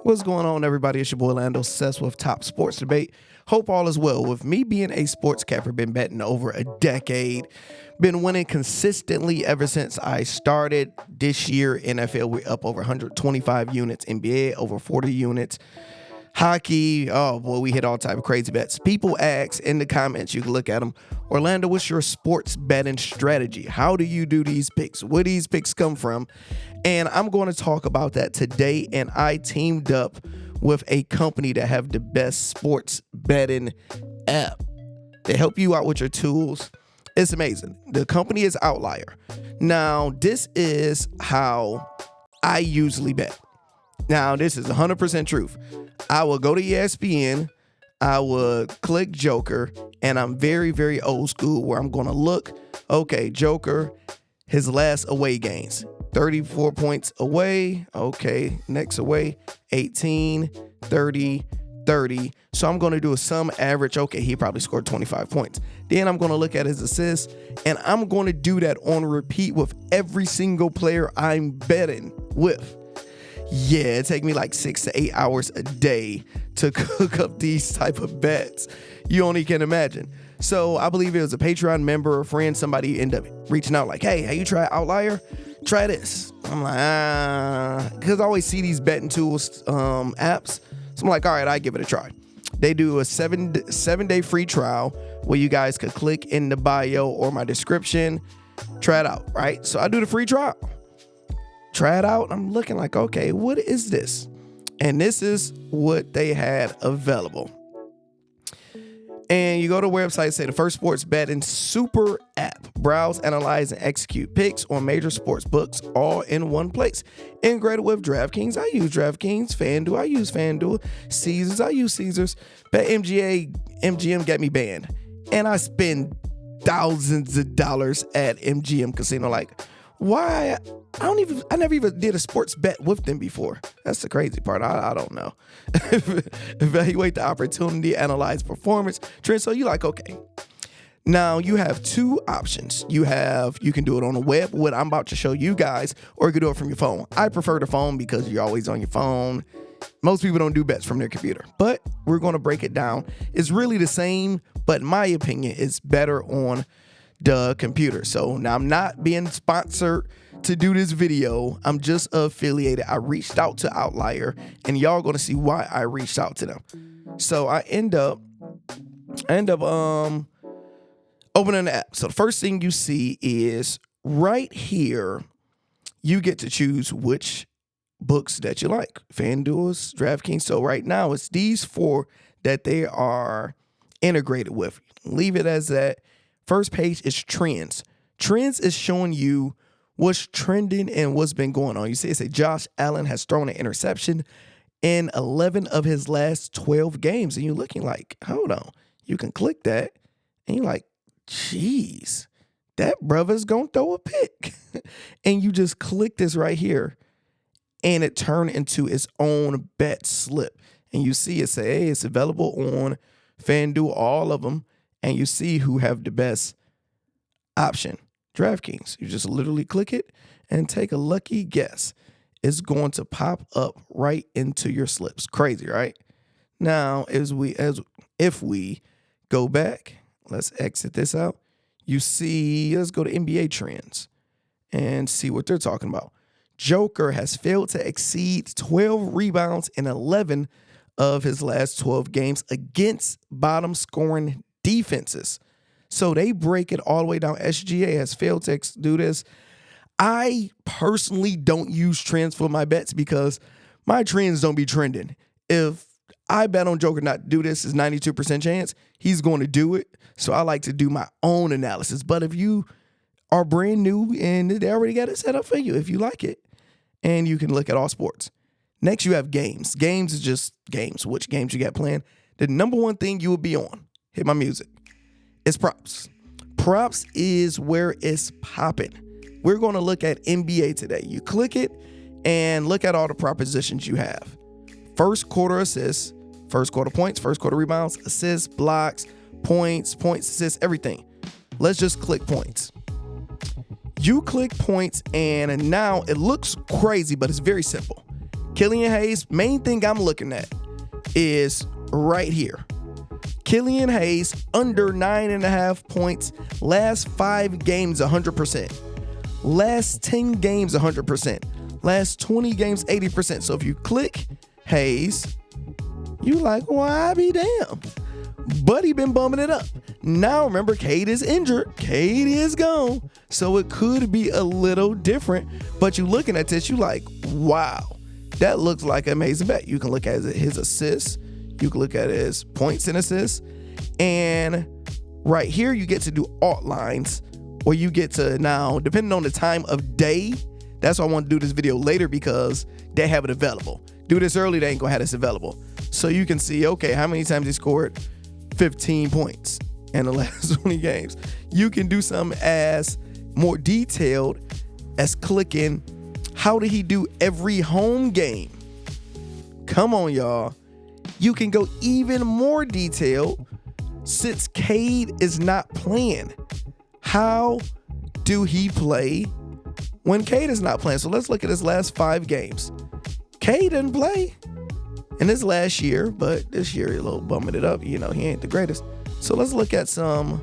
What's going on, everybody? It's your boy Lando Sess with Top Sports Debate. Hope all is well. With me being a sports capper, been betting over a decade, been winning consistently ever since I started. This year, NFL, we're up over 125 units. NBA, over 40 units. Hockey, oh boy, we hit all type of crazy bets. People ask in the comments, you can look at them. Orlando, what's your sports betting strategy? How do you do these picks? Where these picks come from? And I'm going to talk about that today. And I teamed up with a company that have the best sports betting app. They help you out with your tools. It's amazing. The company is Outlier. Now, this is how I usually bet. Now, this is 100% truth. I will go to ESPN, I would click Joker, and I'm very, very old school where I'm going to look, okay, Joker, his last away games, 34 points away, okay, next away, 18, 30, 30. So I'm going to do a sum average, okay, he probably scored 25 points. Then I'm going to look at his assists, and I'm going to do that on repeat with every single player I'm betting with. Yeah, it take me like 6 to 8 hours a day to cook up these type of bets. You only can imagine. So I believe it was a Patreon member or friend, somebody ended up reaching out like, hey, have you tried Outlier? Try this. I'm like, because I always see these betting tools apps. So I'm like, all right, I give it a try. They do a seven day free trial where you guys could click in the bio or my description, try it out, right? So I do the free trial. Try it out. I'm looking like, okay, what is this? And this is what they had available. And you go to the website, say the first sports betting super app. Browse, analyze, and execute picks on major sports books all in one place. Integrated with Draftkings. I use Draftkings. Fanduel. I use Fanduel. Caesars. I use Caesars. MGM got me banned. And I spend thousands of dollars at MGM Casino. Like, why? I never even did a sports bet with them before. That's the crazy part. I don't know. Evaluate the opportunity, analyze performance, trend. So you like, okay. Now you have two options. You can do it on the web, what I'm about to show you guys, or you can do it from your phone. I prefer the phone because you're always on your phone. Most people don't do bets from their computer, but we're going to break it down. It's really the same, but in my opinion, it's better on the computer. So now I'm not being sponsored to do this video. I'm just affiliated. I reached out to Outlier, and y'all gonna see why I reached out to them. So I end up opening the app. So the first thing you see is right here, you get to choose which books that you like. FanDuel, DraftKings. So right now it's these four that they are integrated with. Leave it as that. First page is trends. Trends is showing you what's trending and what's been going on. You see, it say Josh Allen has thrown an interception in 11 of his last 12 games. And you're looking like, hold on. You can click that and you're like, geez, that brother's going to throw a pick. And you just click this right here and it turned into its own bet slip. And you see it say, hey, it's available on FanDuel, all of them. And you see who have the best option. DraftKings. You just literally click it and take a lucky guess. It's going to pop up right into your slips. Crazy, right? Now, if we go back, let's exit this out. You see, let's go to NBA trends and see what they're talking about. Joker has failed to exceed 12 rebounds in 11 of his last 12 games against bottom scoring defenses. So they break it all the way down. SGA has failed to do this. I personally don't use trends for my bets because my trends don't be trending. If I bet on Joker not to do this, is 92% chance he's going to do it. So I like to do my own analysis. But if you are brand new and they already got it set up for you, if you like it, and you can look at all sports. Next, you have games. Games is just games. Which games you got playing? The number one thing you will be on. Hit my music. It's props. Props is where it's popping. We're going to look at NBA today. You click it and look at all the propositions you have. First quarter assists, first quarter points, first quarter rebounds, assists, blocks, points, assists, everything. Let's just click points. You click points and now it looks crazy, but it's very simple. Killian Hayes, main thing I'm looking at is right here. Killian Hayes under 9.5 points. Last 5 games, 100%. Last 10 games, 100%. Last 20 games, 80%. So if you click Hayes, you like, well, I be damn. But he been bumming it up. Now remember, Cade is injured. Cade is gone. So it could be a little different. But you looking at this, you like, wow, that looks like an amazing bet. You can look at his assists. You can look at his points and assists. And right here, you get to do alt lines, or you get to now, depending on the time of day, that's why I want to do this video later, because they have it available. Do this early, they ain't gonna have this available. So you can see, okay, how many times he scored 15 points in the last 20 games. You can do something as more detailed as clicking, how did he do every home game? Come on, y'all. You can go even more detailed since Cade is not playing. How do he play when Cade is not playing? So let's look at his last 5 games. Cade didn't play in his last year, but this year he a little bumming it up. You know, he ain't the greatest. So let's look at some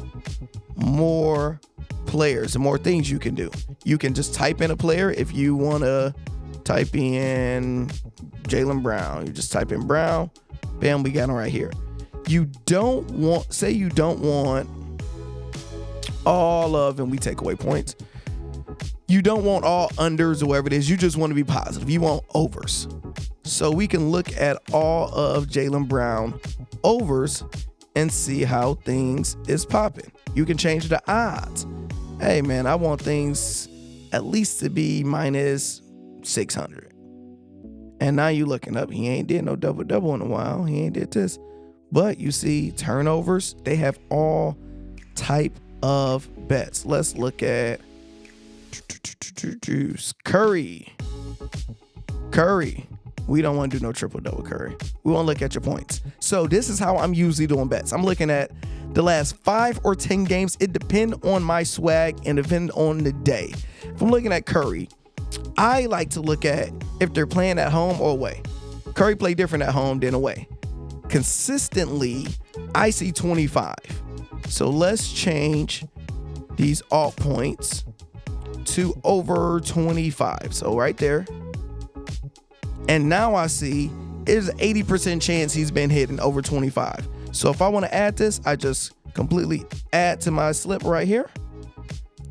more players and more things you can do. You can just type in a player. If you want to type in Jaylen Brown, you just type in Brown. Bam, we got him right here. You don't want, say you don't want all of, and we take away points. You don't want all unders or whatever it is. You just want to be positive. You want overs. So we can look at all of Jaylen Brown overs and see how things is popping. You can change the odds. Hey man, I want things at least to be minus 600. And now you looking up, he ain't did no double-double in a while. He ain't did this. But you see turnovers, they have all type of bets. Let's look at Curry. We don't want to do no triple-double Curry. We want to look at your points. So this is how I'm usually doing bets. I'm looking at the last 5 or 10 games. It depends on my swag and depends on the day. If I'm looking at Curry, I like to look at if they're playing at home or away. Curry play different at home than away. Consistently, I see 25. So let's change these alt points to over 25. So right there. And now I see there's an 80% chance he's been hitting over 25. So if I want to add this, I just completely add to my slip right here.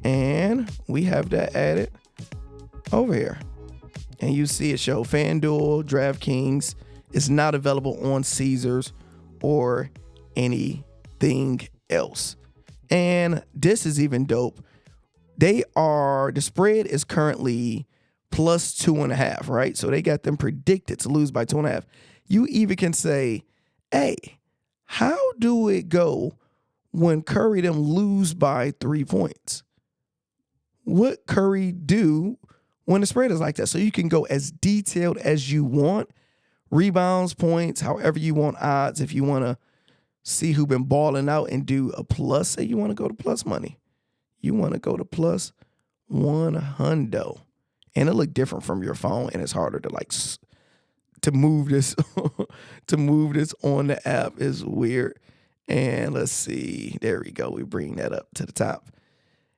And we have that added over here. And you see it show Fanduel, Draftkings. It's not available on Caesars or anything else. And this is even dope. The spread is currently plus 2.5, right? So they got them predicted to lose by 2.5. You even can say, hey, how do it go when Curry them lose by 3 points? What Curry do when the spread is like that? So you can go as detailed as you want. Rebounds, points, however you want odds. If you want to see who been balling out and do a plus, say you want to go to plus money. You want to go to plus 100. And it look different from your phone, and it's harder to like to move this to move this on the app is weird. And let's see, there we go. We bring that up to the top,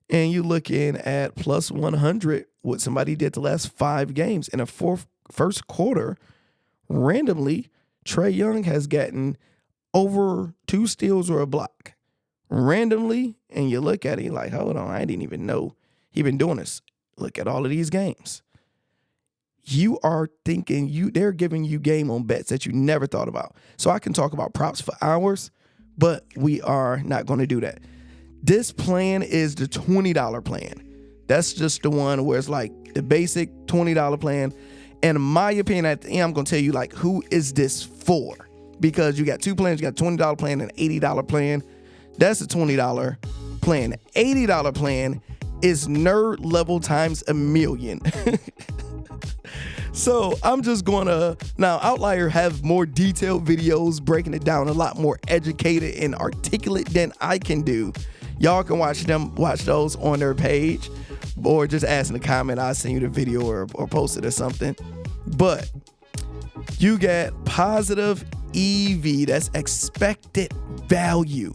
and you looking at plus 100. What somebody did the last 5 games in a first quarter. Randomly, Trae Young has gotten over 2 steals or a block. Randomly, and you look at it, you're like, hold on, I didn't even know he been doing this. Look at all of these games. You are thinking they're giving you game on bets that you never thought about. So I can talk about props for hours, but we are not going to do that. This plan is the $20 plan. That's just the one where it's like the basic $20 plan. And in my opinion, at the end, I'm going to tell you like, who is this for? Because you got 2 plans. You got $20 plan and $80 plan. That's a $20 plan. $80 plan is nerd level times a million. So I'm just gonna, now Outlier have more detailed videos breaking it down, a lot more educated and articulate than I can do. Y'all can watch those on their page, or just ask in the comment. I'll send you the video or post it or something. But You get positive EV, that's expected value.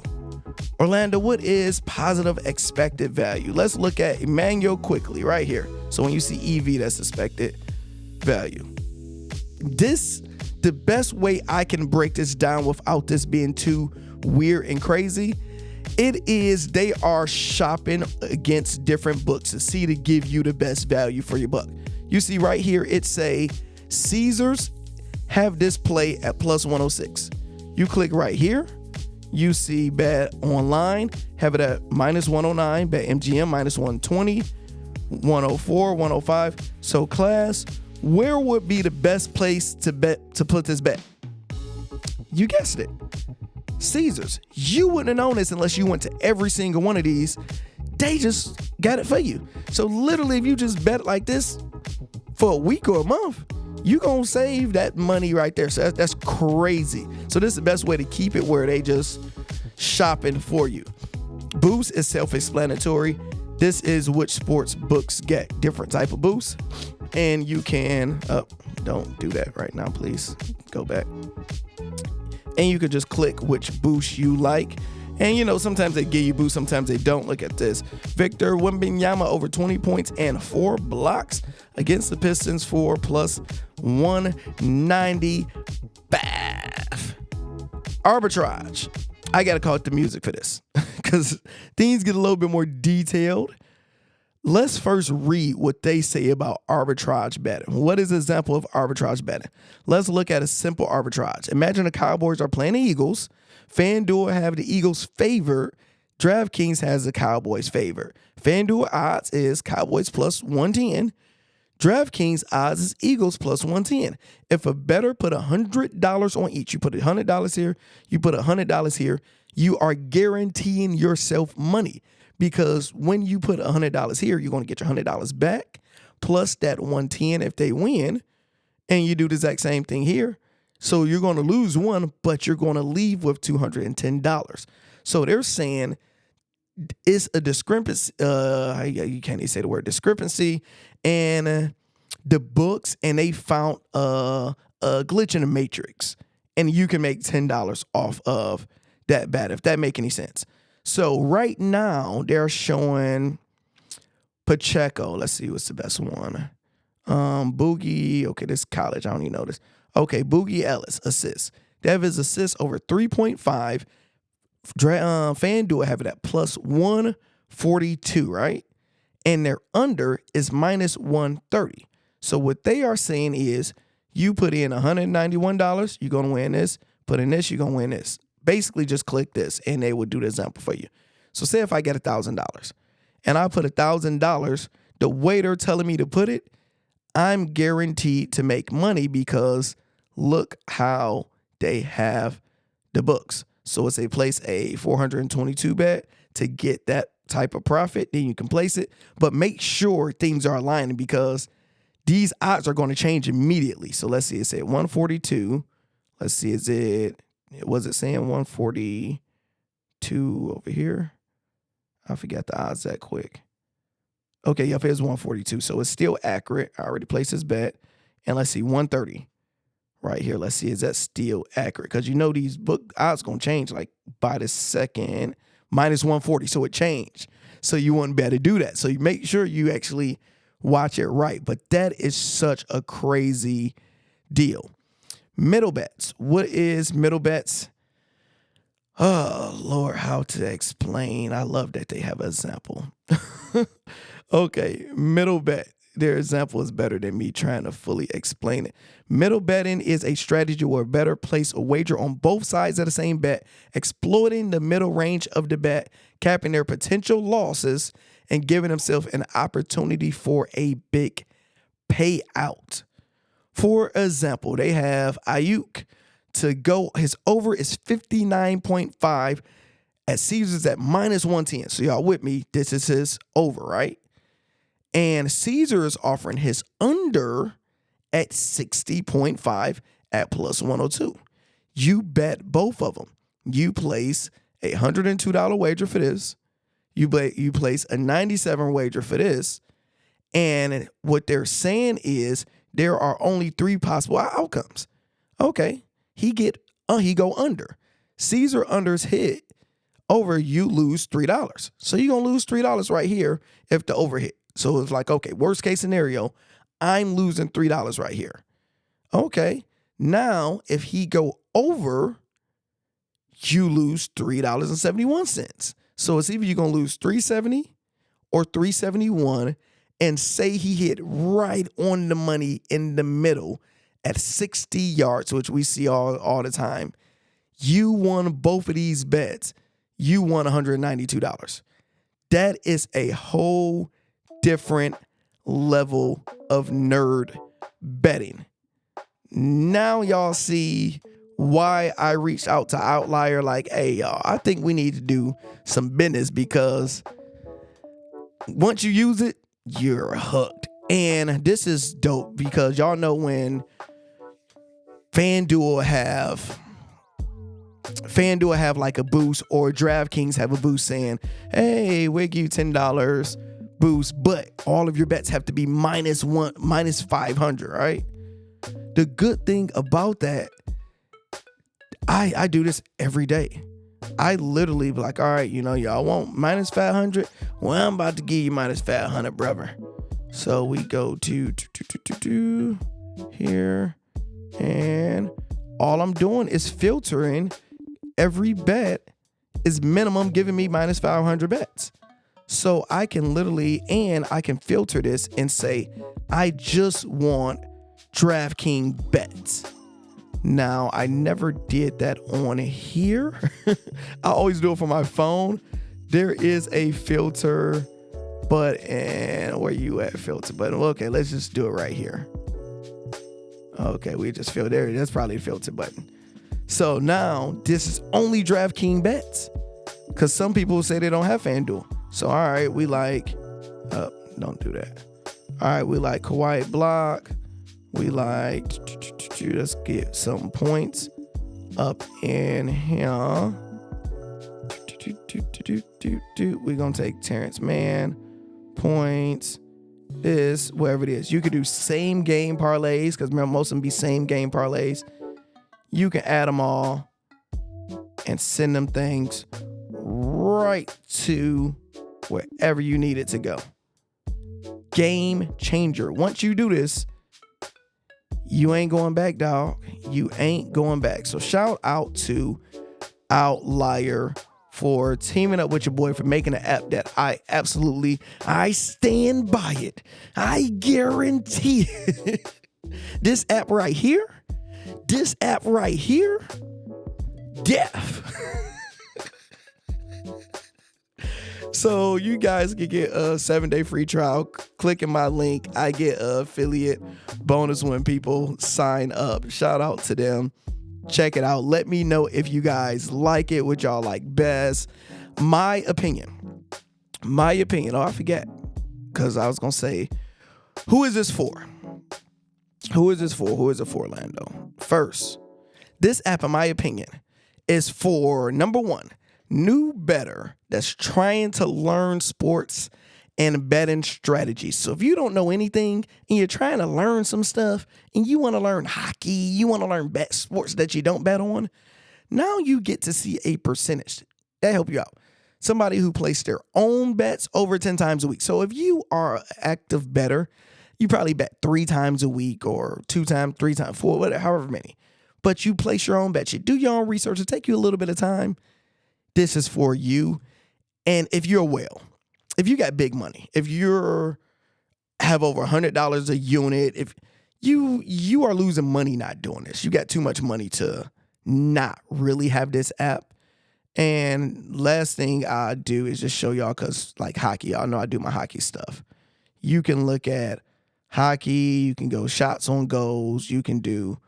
Orlando, what is positive expected value? Let's look at Emmanuel quickly right here. So when you see EV, that's expected value. The best way I can break this down without this being too weird and crazy, it is they are shopping against different books to give you the best value for your buck. You see right here, it say Caesars have this play at plus 106. You click right here, you see Bet Online have it at minus 109, Bet MGM minus 120, 104, 105. So class, where would be the best place to put this bet? You guessed it. Caesars. You wouldn't have known this unless you went to every single one of these. They just got it for you. So literally, if you just bet it like this for a week or a month, you gonna save that money right there. So that's crazy. So this is the best way to keep it where they just shopping for you. Boost is self-explanatory. This is which sports books get different type of boosts. And you can, don't do that right now, please. Go back. And you could just click which boost you like. And sometimes they give you boost, sometimes they don't. Look at this. Victor Wembanyama over 20 points and 4 blocks against the Pistons for plus 195. Arbitrage. I got to call it the music for this because things get a little bit more detailed. Let's first read what they say about arbitrage betting. What is an example of arbitrage betting? Let's look at a simple arbitrage. Imagine the Cowboys are playing the Eagles. Fanduel have the Eagles favored. Draftkings has the Cowboys favored. Fanduel odds is Cowboys plus 110. Draftkings odds is Eagles plus 110. If a bettor put $100 on each, you put $100 here, you put $100 here, you are guaranteeing yourself money. Because when you put $100 here, you're going to get your $100 back, plus that 110 if they win, and you do the exact same thing here. So you're going to lose one, but you're going to leave with $210. So they're saying it's a discrepancy. You can't even say the word discrepancy, and the books, and they found a glitch in the matrix, and you can make $10 off of that bet if that make any sense. So right now they're showing Pacheco. Let's see what's the best one. Boogie. Okay, this is college. I don't even know this. Okay, Boogie Ellis assists. They have his assists over 3.5. FanDuel have it at plus 142, right? And their under is minus 130. So what they are saying is you put in $191, you're going to win this. Put in this, you're going to win this. Basically, just click this, and they will do the example for you. So say if I get $1,000, and I put $1,000, the way they're telling me to put it, I'm guaranteed to make money because look how they have the books. So it's a place a 422 bet to get that type of profit. Then you can place it, but make sure things are aligning because these odds are going to change immediately. So let's see, it's at 142. Let's see, was it saying 142 over here? I forgot the odds that quick. Okay, yep, it's 142. So it's still accurate. I already placed this bet. And let's see, 130 right here. Let's see, is that still accurate? Because these book odds going to change like by the second. Minus 140, so it changed. So you wouldn't be able to do that. So you make sure you actually watch it right. But that is such a crazy deal. Middle bets. What is middle bets? Oh, Lord, how to explain. I love that they have an example. Okay, middle bet. Their example is better than me trying to fully explain it. Middle betting is a strategy where a bettor place a wager on both sides of the same bet, exploiting the middle range of the bet, capping their potential losses, and giving themselves an opportunity for a big payout. For example, they have Ayuk to go. His over is 59.5 at Caesars at minus 110. So y'all with me? This is his over, right? And Caesar is offering his under at 60.5 at plus 102. You bet both of them. You place a $102 wager for this. You place a $97 wager for this. And what they're saying is there are only 3 possible outcomes. Okay, he go under. Caesar unders hit over, you lose $3. So you're gonna lose $3 right here if the over hit. So it's like, okay, worst case scenario, I'm losing $3 right here. Okay, now if he go over, you lose $3.71. So it's either you're gonna lose $3.70 or $3.71, and say he hit right on the money in the middle at 60 yards, which we see all the time. You won both of these bets. You won $192. That is a whole different level of nerd betting. Now y'all see why I reached out to Outlier like, hey, y'all, I think we need to do some business, because once you use it, you're hooked. And this is dope because y'all know when Fanduel have like a boost, or Draftkings have a boost saying, hey, we'll give you $10 boost, but all of your bets have to be minus 500, right? The good thing about that, I do this every day. I literally be like, all right, y'all want minus 500? Well, I'm about to give you minus 500, brother. So we go to here, and all I'm doing is filtering. Every bet is minimum giving me minus 500 bets. So I can I can filter this and say, I just want DraftKings bets. Now, I never did that on here. I always do it for my phone. There is a filter button. Where you at, filter button? Okay, let's just do it right here. Okay, we just feel there. That's probably a filter button. So now this is only DraftKings bets, because some people say they don't have FanDuel. So all right, we like, don't do that. All right, we like Quiet Block. We like, let's get some points up in here. We're gonna take Terrence Mann points. This, wherever it is. You could do same game parlays, because remember, most of them be same game parlays. You can add them all and send them things right to wherever you need it to go. Game changer. Once you do this, you ain't going back, dog. You ain't going back. So shout out to Outlier for teaming up with your boy, for making an app that I stand by it. I guarantee it. This app right here, deaf. So you guys can get a 7-day free trial. Clicking my link, I get an affiliate bonus when people sign up. Shout out to them. Check it out. Let me know if you guys like it, what y'all like best. My opinion. Oh, I forget, because I was going to say, who is this for? Who is it for, Lando? First, this app, in my opinion, is for, number one, new bettor that's trying to learn sports and betting strategies. So if you don't know anything and you're trying to learn some stuff and you want to learn hockey, you want to learn bet sports that you don't bet on, now you get to see a percentage. That help you out. Somebody who placed their own bets over 10 times a week. So if you are an active bettor, you probably bet 3 times a week, or 2 times, 3 times, 4, whatever, however many. But you place your own bets. You do your own research. It'll take you a little bit of time. This is for you. And if you're a whale, if you got big money, if you have over $100 a unit, if you are losing money not doing this, you got too much money to not really have this app. And last thing I do is just show y'all, because like hockey, y'all know I do my hockey stuff. You can look at hockey, you can go shots on goals, you can do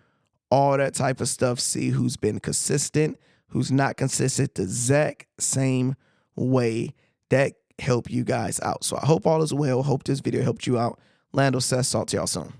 all that type of stuff, see who's been consistent, who's not consistent, the exact same way. That help you guys out. So I hope all is well. Hope this video helped you out. Lando says, talk to y'all soon.